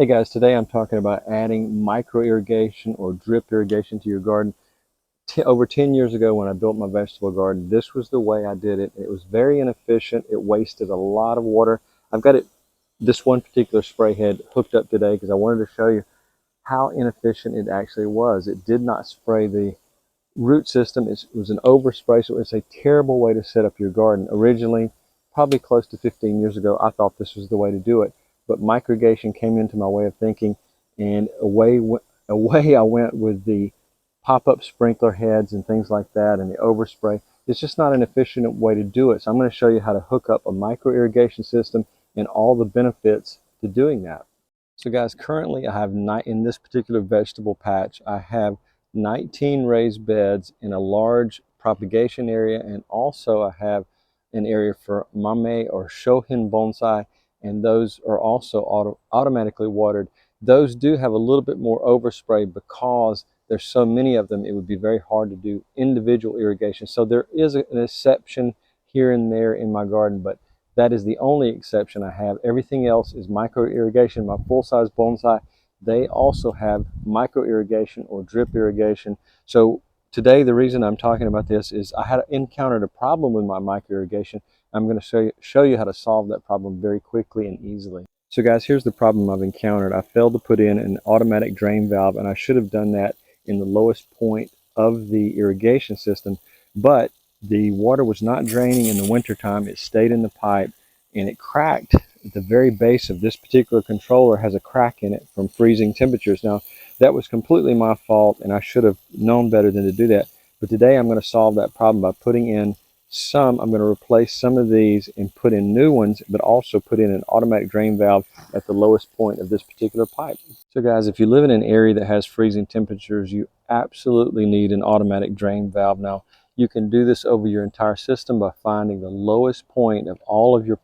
Hey guys, today I'm talking about adding micro irrigation or drip irrigation to your garden. Over 10 years ago when I built my vegetable garden, this was the way I did it. It was very inefficient. It wasted a lot of water. I've got this one particular spray head hooked up today because I wanted to show you how inefficient it actually was. It did not spray the root system. It was an overspray, so it's a terrible way to set up your garden. Originally, probably close to 15 years ago, I thought this was the way to do it. But microirrigation came into my way of thinking, and away I went with the pop-up sprinkler heads and things like that, and the overspray. It's just not an efficient way to do it. So I'm going to show you how to hook up a micro irrigation system and all the benefits to doing that. So guys, currently I have in this particular vegetable patch, I have 19 raised beds in a large propagation area, and also I have an area for mame or shohin bonsai, and those are also automatically watered. Those do have a little bit more overspray because there's so many of them. It would be very hard to do individual irrigation. So there is an exception here and there in my garden, but that is the only exception I have. Everything else is micro irrigation. My full-size bonsai, they also have micro irrigation or drip irrigation. So today, the reason I'm talking about this is I had encountered a problem with my micro irrigation. I'm going to show you how to solve that problem very quickly and easily. So guys, here's the problem I've encountered. I failed to put in an automatic drain valve, and I should have done that in the lowest point of the irrigation system, but the water was not draining in the wintertime. It stayed in the pipe, and it cracked at the very base of this particular controller. Has a crack in it from freezing temperatures. Now, that was completely my fault, and I should have known better than to do that. But today I'm going to solve that problem by putting in I'm going to replace some of these and put in new ones, but also put in an automatic drain valve at the lowest point of this particular pipe. So guys, if you live in an area that has freezing temperatures, you absolutely need an automatic drain valve. Now, you can do this over your entire system by finding the lowest point of all of your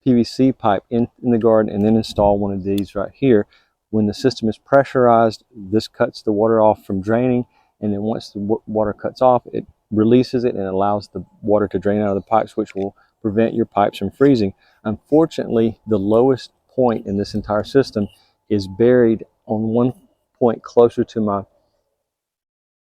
PVC pipe in the garden and then install one of these right here. When the system is pressurized, this cuts the water off from draining, and then once the water cuts off, it releases it and allows the water to drain out of the pipes, which will prevent your pipes from freezing. Unfortunately, the lowest point in this entire system is buried on one point closer to my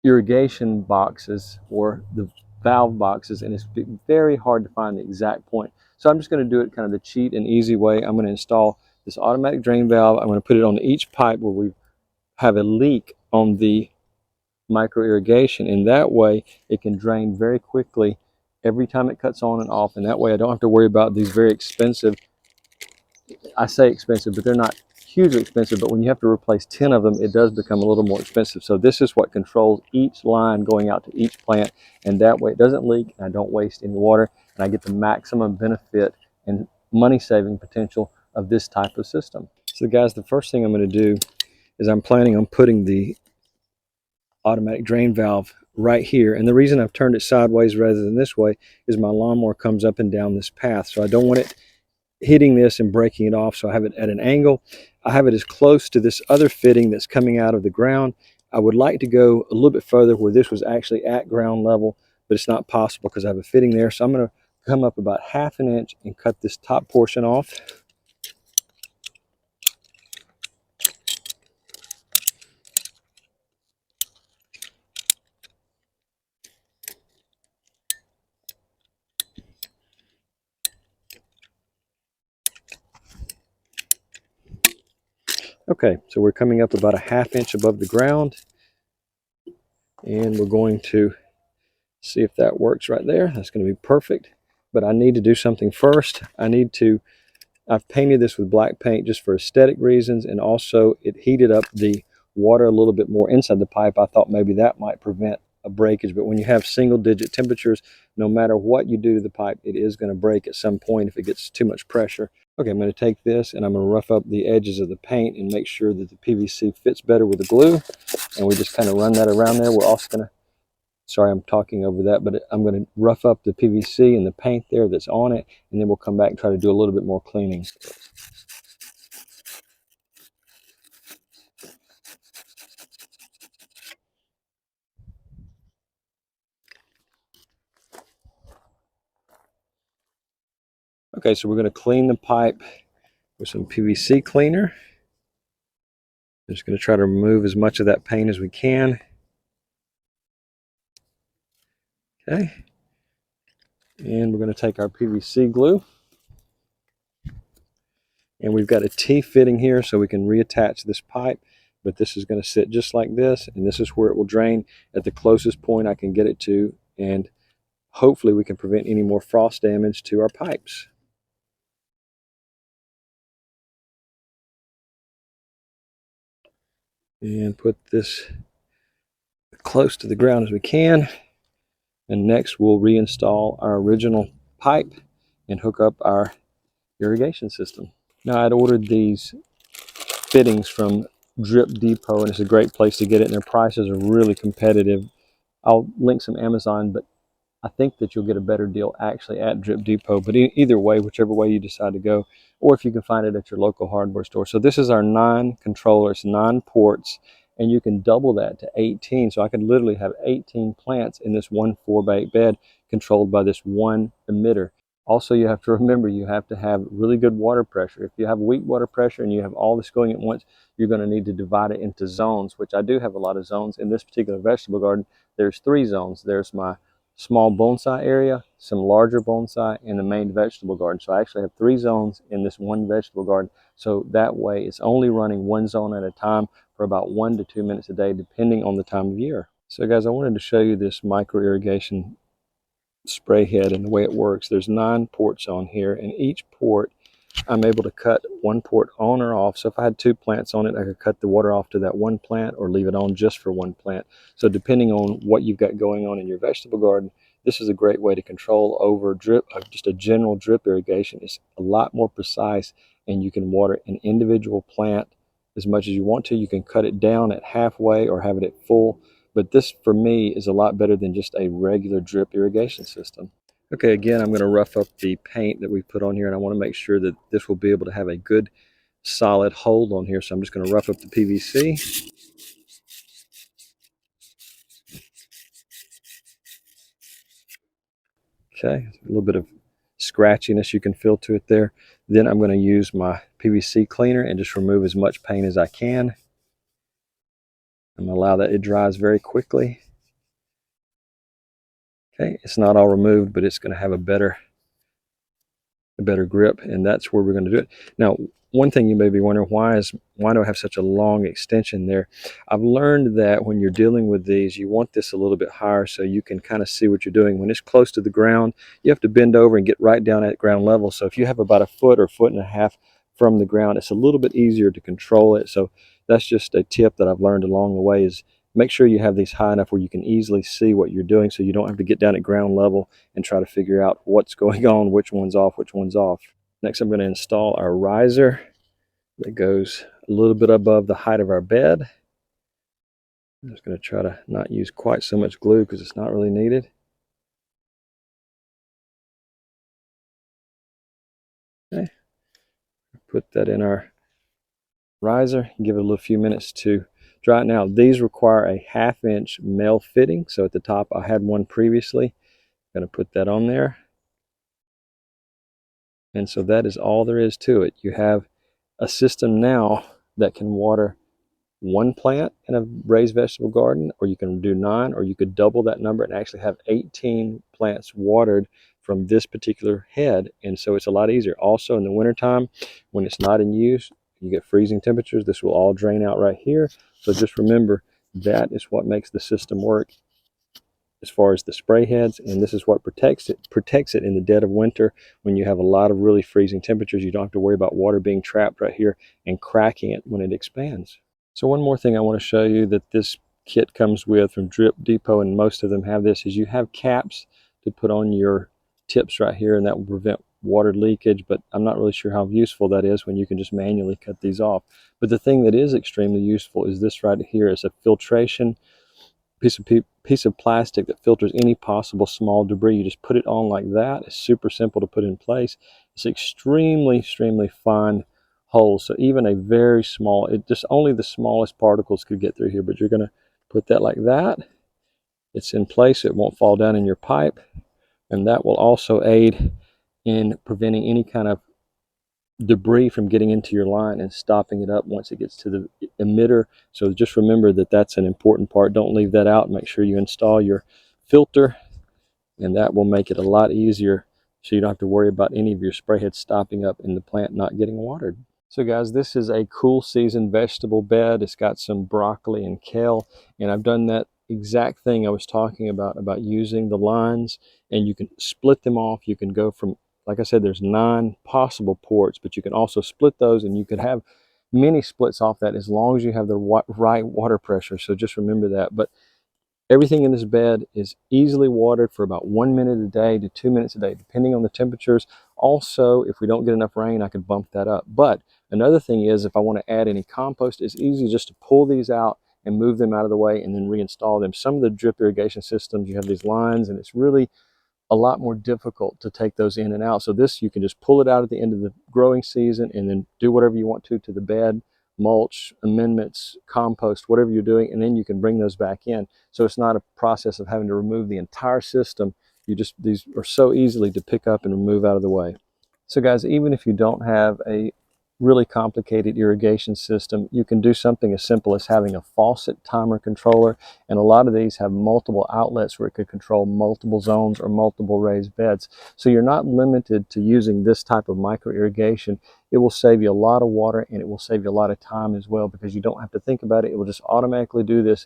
irrigation boxes or the valve boxes, and it's very hard to find the exact point. So I'm just going to do it kind of the cheap and easy way. I'm going to install this automatic drain valve. I'm going to put it on each pipe where we have a leak on the micro irrigation, and that way it can drain very quickly every time it cuts on and off, and that way I don't have to worry about these very expensive, I say expensive, but they're not hugely expensive, but when you have to replace 10 of them, it does become a little more expensive. So this is what controls each line going out to each plant, and that way it doesn't leak and I don't waste any water, and I get the maximum benefit and money saving potential of this type of system. So guys, the first thing I'm going to do is I'm planning on putting the automatic drain valve right here, and the reason I've turned it sideways rather than this way is my lawnmower comes up and down this path, so I don't want it hitting this and breaking it off. So I have it at an angle. I have it as close to this other fitting that's coming out of the ground. I would like to go a little bit further where this was actually at ground level, but it's not possible because I have a fitting there. So I'm going to come up about 1/2 inch and cut this top portion off. Okay, so we're coming up about 1/2 inch above the ground, and we're going to see if that works right there. That's going to be perfect, but I need to do something first. I've painted this with black paint just for aesthetic reasons, and also it heated up the water a little bit more inside the pipe. I thought maybe that might prevent a breakage, but when you have single digit temperatures, no matter what you do to the pipe, it is going to break at some point if it gets too much pressure. Okay, I'm going to take this and I'm going to rough up the edges of the paint and make sure that the PVC fits better with the glue, and we just kind of run that around there. We're also going to, sorry, I'm talking over that, but I'm going to rough up the PVC and the paint there that's on it, and then we'll come back and try to do a little bit more cleaning. Okay, so we're going to clean the pipe with some PVC cleaner. I'm just going to try to remove as much of that paint as we can. Okay. And we're going to take our PVC glue. And we've got a T-fitting here so we can reattach this pipe. But this is going to sit just like this. And this is where it will drain at the closest point I can get it to. And hopefully we can prevent any more frost damage to our pipes. And put this close to the ground as we can. And next we'll reinstall our original pipe and hook up our irrigation system. Now I'd ordered these fittings from Drip Depot, and it's a great place to get it, and their prices are really competitive. I'll link some Amazon, but I think that you'll get a better deal actually at Drip Depot. But either way, whichever way you decide to go, or if you can find it at your local hardware store. So this is our 9 controllers, 9 ports, and you can double that to 18. So I could literally have 18 plants in this one 4x8 bed controlled by this one emitter. Also, you have to remember you have to have really good water pressure. If you have weak water pressure and you have all this going at once, you're going to need to divide it into zones, which I do have a lot of zones. In this particular vegetable garden, there's 3 zones. There's my small bonsai area, some larger bonsai, and the main vegetable garden. So I actually have 3 zones in this one vegetable garden. So that way it's only running one zone at a time for about 1 to 2 minutes a day, depending on the time of year. So guys, I wanted to show you this micro irrigation spray head and the way it works. There's 9 ports on here, and each port I'm able to cut one port on or off. So if I had 2 plants on it, I could cut the water off to that one plant or leave it on just for one plant. So depending on what you've got going on in your vegetable garden, this is a great way to control over drip, just a general drip irrigation. It's a lot more precise, and you can water an individual plant as much as you want to. You can cut it down at halfway or have it at full. But this, for me, is a lot better than just a regular drip irrigation system. Okay, again, I'm going to rough up the paint that we put on here, and I want to make sure that this will be able to have a good solid hold on here. So I'm just going to rough up the PVC. Okay, a little bit of scratchiness you can feel to it there. Then I'm going to use my PVC cleaner and just remove as much paint as I can. I'm going to allow that it dries very quickly. Okay, it's not all removed, but it's going to have a better grip, and that's where we're going to do it. Now, one thing you may be wondering, why do I have such a long extension there? I've learned that when you're dealing with these, you want this a little bit higher so you can kind of see what you're doing. When it's close to the ground, you have to bend over and get right down at ground level. So if you have about a foot or foot and a half from the ground, it's a little bit easier to control it. So that's just a tip that I've learned along the way, is make sure you have these high enough where you can easily see what you're doing, so you don't have to get down at ground level and try to figure out what's going on, which one's off, which one's off. Next, I'm going to install our riser that goes a little bit above the height of our bed. I'm just going to try to not use quite so much glue because it's not really needed. Okay, put that in our riser, give it a little few minutes to dry. Now, these require a 1/2 inch male fitting. So at the top, I had one previously. I'm going to put that on there. And so that is all there is to it. You have a system now that can water 1 plant in a raised vegetable garden, or you can do 9, or you could double that number and actually have 18 plants watered from this particular head. And so it's a lot easier. Also, in the wintertime, when it's not in use, you get freezing temperatures. This will all drain out right here. So just remember, that is what makes the system work as far as the spray heads, and this is what protects it in the dead of winter. When you have a lot of really freezing temperatures, you don't have to worry about water being trapped right here and cracking it when it expands. So one more thing I want to show you that this kit comes with from Drip Depot, and most of them have this, is you have caps to put on your tips right here, and that will prevent water leakage. But I'm not really sure how useful that is when you can just manually cut these off. But the thing that is extremely useful is this right here. It's a filtration piece of plastic that filters any possible small debris. You just put it on like that. It's super simple to put in place. It's extremely fine holes. So even a very small, just only the smallest particles could get through here. But you're going to put that like that. It's in place. It won't fall down in your pipe, and that will also aid in preventing any kind of debris from getting into your line and stopping it up once it gets to the emitter. So just remember that that's an important part. Don't leave that out. Make sure you install your filter, and that will make it a lot easier, so you don't have to worry about any of your spray heads stopping up and the plant not getting watered. So guys, this is a cool season vegetable bed. It's got some broccoli and kale, and I've done that exact thing I was talking about using the lines, and you can split them off. You can go from, like I said, there's 9 possible ports, but you can also split those, and you could have many splits off that as long as you have the right water pressure. So just remember that. But everything in this bed is easily watered for about 1 minute a day to 2 minutes a day, depending on the temperatures. Also, if we don't get enough rain, I could bump that up. But another thing is, if I want to add any compost, it's easy just to pull these out and move them out of the way and then reinstall them. Some of the drip irrigation systems, you have these lines, and it's really a lot more difficult to take those in and out. So this, you can just pull it out at the end of the growing season and then do whatever you want to the bed, mulch, amendments, compost, whatever you're doing, and then you can bring those back in. So it's not a process of having to remove the entire system. These are so easily to pick up and remove out of the way. So guys, even if you don't have a really complicated irrigation system, you can do something as simple as having a faucet timer controller, and a lot of these have multiple outlets where it could control multiple zones or multiple raised beds. So you're not limited to using this type of micro irrigation. It will save you a lot of water, and it will save you a lot of time as well, because you don't have to think about it. It will just automatically do this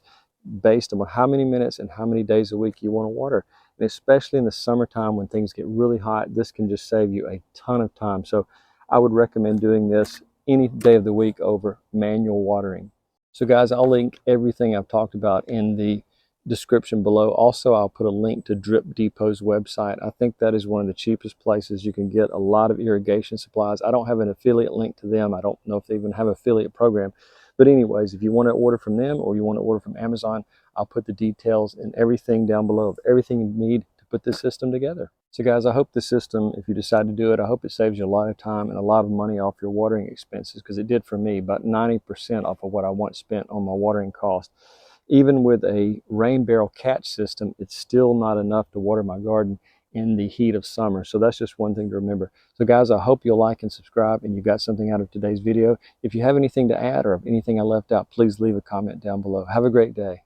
based on how many minutes and how many days a week you want to water. And especially in the summertime when things get really hot, this can just save you a ton of time. So I would recommend doing this any day of the week over manual watering. So guys, I'll link everything I've talked about in the description below. Also, I'll put a link to Drip Depot's website. I think that is one of the cheapest places you can get a lot of irrigation supplies. I don't have an affiliate link to them. I don't know if they even have an affiliate program. But anyways, if you want to order from them or you want to order from Amazon, I'll put the details and everything down below of everything you need to put this system together. So guys, I hope the system, if you decide to do it, I hope it saves you a lot of time and a lot of money off your watering expenses, because it did for me, about 90% off of what I once spent on my watering cost. Even with a rain barrel catch system, it's still not enough to water my garden in the heat of summer. So that's just one thing to remember. So guys, I hope you'll like and subscribe and you got something out of today's video. If you have anything to add or if anything I left out, please leave a comment down below. Have a great day.